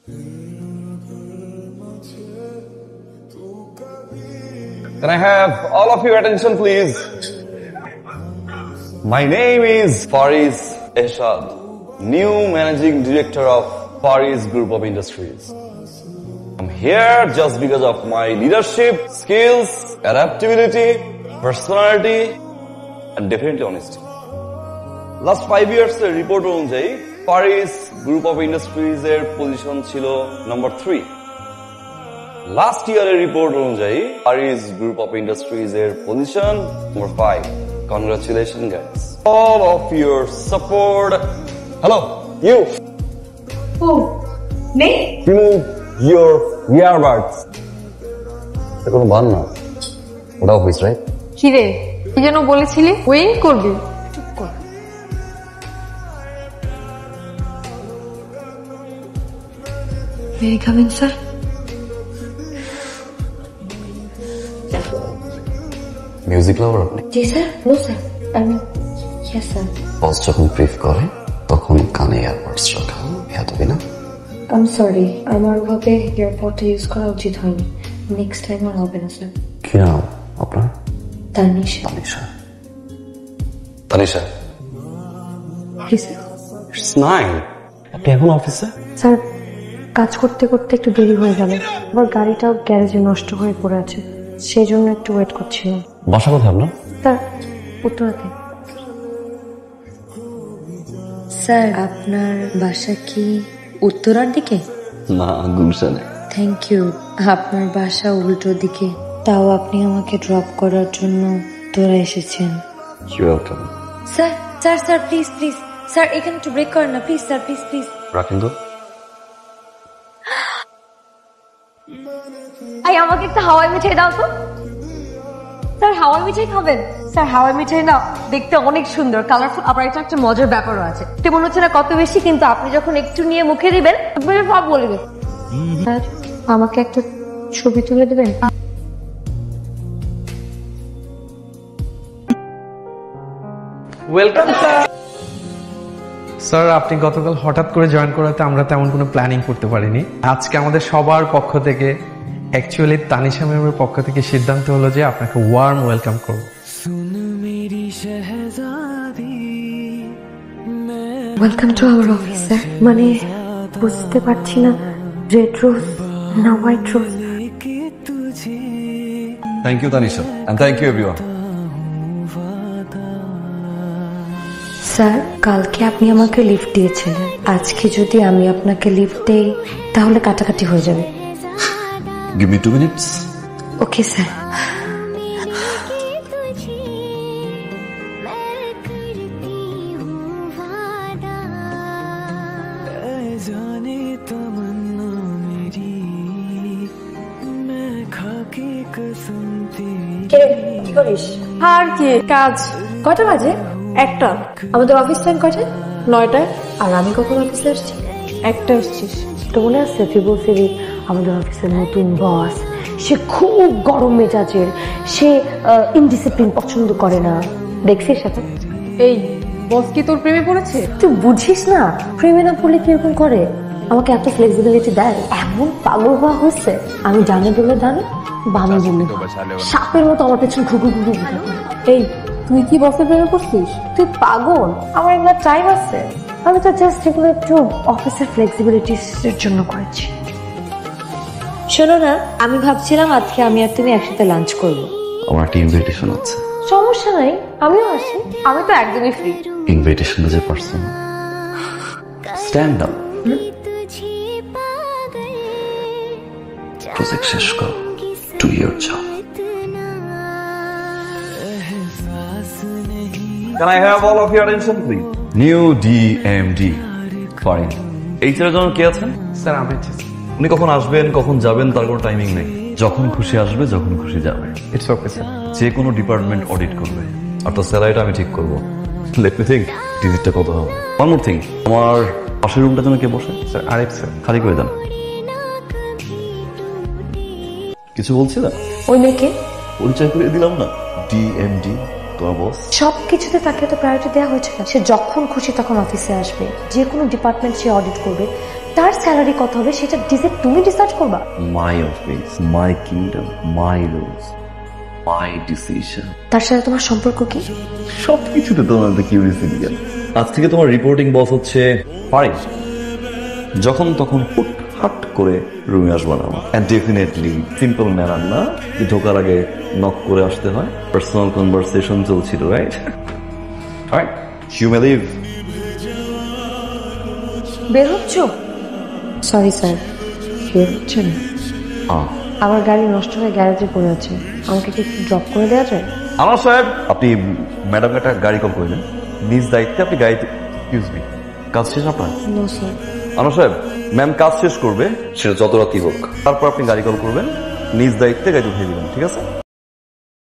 Can I have all of your attention, please? My name is Faris Eshad, new Managing Director of Faris Group of Industries. I'm here just because of my leadership, skills, adaptability, personality, and definitely honesty. Last 5 years report অনুযায়ী Faris Group of Industries এর position ছিল number 3. Last year report অনুযায়ী Faris Group of Industries এর position number 5. Congratulations guys. All of your support. Hello, you. Who? Me? Remove your earbuds. এটা কোনো বান না। ওটা office, right? কি রে? কি যেন বলেছিলি? ওয়েং করবি? চুপ কর। May I come in, sir? Music lover আপনি? জি sir. No sir. Yes sir. Boss যখন ব্রিফ করে তখন কানে এয়ারবাডস রাখা হবে না? I'm sorry, আমার ভাবে এয়ারপডটা ইউজ করা উচিত হয়নি। নেক্সট টাইম আর হবে না স্যার। কি নাম আপনার? তানিশা। তানিশা। তানিশা। জি স্যার। It's 9. আপনি এখন অফিসে? স্যার, কাজ করতে করতে একটু দেরি হয়ে গেল। আবার গাড়িটাও গ্যারেজে নষ্ট হয়ে পড়ে আছে, সেই জন্য একটু ওয়েট করছিলাম। বাসা কোথায় আপনার? স্যার, উত্তরাতে। স্যার, আপনার বাসা কি উত্তরার দিকে? না, গুলশানে। Thank you. আপনার বাসা উল্টো দিকে, তাও আপনি আমাকে ড্রপ করার জন্য তোরা এসেছেন। You welcome. Sir sir sir please please sir, এখানে একটু ব্রেক করেন না প্লিজ স্যার, প্লিজ প্লিজ। রাখেন তো। আমাকে একটা হাওয়াই মিঠাই দাও তো। স্যার, হাওয়াই মিঠাই খাবেন? স্যার, হাওয়াই মিঠাই না দেখতে অনেক সুন্দর, কালারফুল, আবার এটা একটা মজার ব্যাপারও আছে। এটা মনে হচ্ছে না কত বেশি, কিন্তু আপনি যখন একটু নিয়ে মুখে দিবেন সব বলে দেবেন। স্যার, আমাকে একটা ছবি তুলে দেবেন? Welcome sir. স্যার, আপনি গতকাল হঠাৎ করে জয়েন করাতে আমরা তেমন কোনো প্ল্যানিং করতে পারিনি। আজকে আমাদের সবার পক্ষ থেকে, অ্যাকচুয়ালি তানিশা ম্যামের পক্ষ থেকে সিদ্ধান্ত হলো যে আপনাকে ওয়ার্ম ওয়েলকাম করব। Welcome to our office sir. মানে বুঝতে পারছি না, রেড রোজ না white rose? Thank you Tanisha, and thank you everyone. Sir, কালকে আপনি আমাকে লিফট দিয়েছিলেন, আজকে যদি আমি আপনাকে লিফট দেই তাহলে কাটাকাটি হয়ে যাবে। Give me 2 minutes. Okay sir. কি করিস? আর কি কাজ? কটা বাজে? 1টা। আমাদের অফিস টাইম কটা? 9টায়। আর আমি কখন অফিসে আসছি? 1টা এসছিস। তো মনে আছে তুই বলছিলি আমাদের অফিসের নতুন বস, সে খুব গরম মেজাজের, সে ইনডিসিপ্লিন পছন্দ করে না। দেখছিস সাথে? এই বস কি তোর প্রেমে পড়েছে? তুই বুঝিস না, প্রেমে না পড়লে কিরকম করে। আমাকে এত ফ্লেক্সিবিলিটি দেয়, এমন পাগল হওয়া হচ্ছে। আমি জানি বলে জানি, বামে বললে সাপের মতো আমার পেছনে ঘুঘু ঘুঘু ঘুঘু। এই তুই কি বসের প্রেমে পড়ছিস? তুই পাগল? আমার এগুলো টাইম আছে। আমি তো জাস্ট এগুলো একটু অফিসের ফ্লেক্সিবিলিটির জন্য করেছি। শোনো না, আমি ভাবছিলাম আজকে আমি আর তুমি একসাথে লাঞ্চ করবো। আমার একটা ইনভিটেশন আছে। সমস্যা নাই, আমিও আসি। আমি তো একদমই ফ্রি। ইনভিটেশন যে পারসন স্ট্যান্ড আপ, প্রজেক্ট শেষ করো, do your job. Can I have all of your attention please? New DMD Farin। এই ছেলেজন কে আছেন? স্যার, আমি উনি কখন আসবেন কখন যাবেন তার কোনো টাইমিং নেই, যখন খুশি আসবে যখন খুশি যাবে। It's okay sir. যে কোনো ডিপার্টমেন্ট অডিট করবে, আর তার স্যালারিটা আমি ঠিক করবো। লেট মি থিঙ্ক ডিজিটটা কত হবে। ওয়ান মোর থিং, আমার পাশের রুমটা যেন কে বসে? স্যার, আরেক স্যার। খালি করে দেন। কিছু বলছি না? ওই মেয়েকে পরিচয় করে দিলাম না, ডিএমডি তোমার বস। সবকিছুতে তাকে তো প্রায়োরিটি দেওয়া হয়েছে না। সে যখন খুশি তখন অফিসে আসবে, যে কোনো ডিপার্টমেন্ট সে অডিট করবে, তার স্যালারি কত হবে সেটা তুমি ডিসাইড করবা? My office, my kingdom, my rules, my decision. তার সাথে তোমার সম্পর্ক কি? সবকিছুতে তোমার কিউরিয়াসিটি গেল। আজ থেকে তোমার রিপোর্টিং বস হচ্ছে ফারিস। যখন তখন হুটহাট করে রুমে আসবা না। এন্ড ডেফিনেটলি সিম্পল ম্যানার না, যে ঢোকার আগে নক করে আসতে হয়। পার্সোনাল কনভারসেশন চলছিল, right? Right, you may leave. বের হচ্ছ? সরি স্যার, বের হচ্ছে না। আমার গাড়ি নষ্ট হয়ে গ্যারেজে পড়ে আছে, আমাকে কি ড্রপ করে দেওয়া যায়? আনোয়ার সাহেব, আপনি ম্যাডামকে একটা গাড়ি কল করলেন, নিজ দায়িত্বে আপনি গাড়িতে। এক্সকিউজ মি, কাজ শেষ আপনার? No sir. আনোয়ার সাহেব, ম্যাম কাজ শেষ করবে, সেটা যত রাতই হোক, তারপর আপনি গাড়ি কল করবেন, নিজ দায়িত্বে গাড়ি উঠিয়ে দিবেন, ঠিক আছে?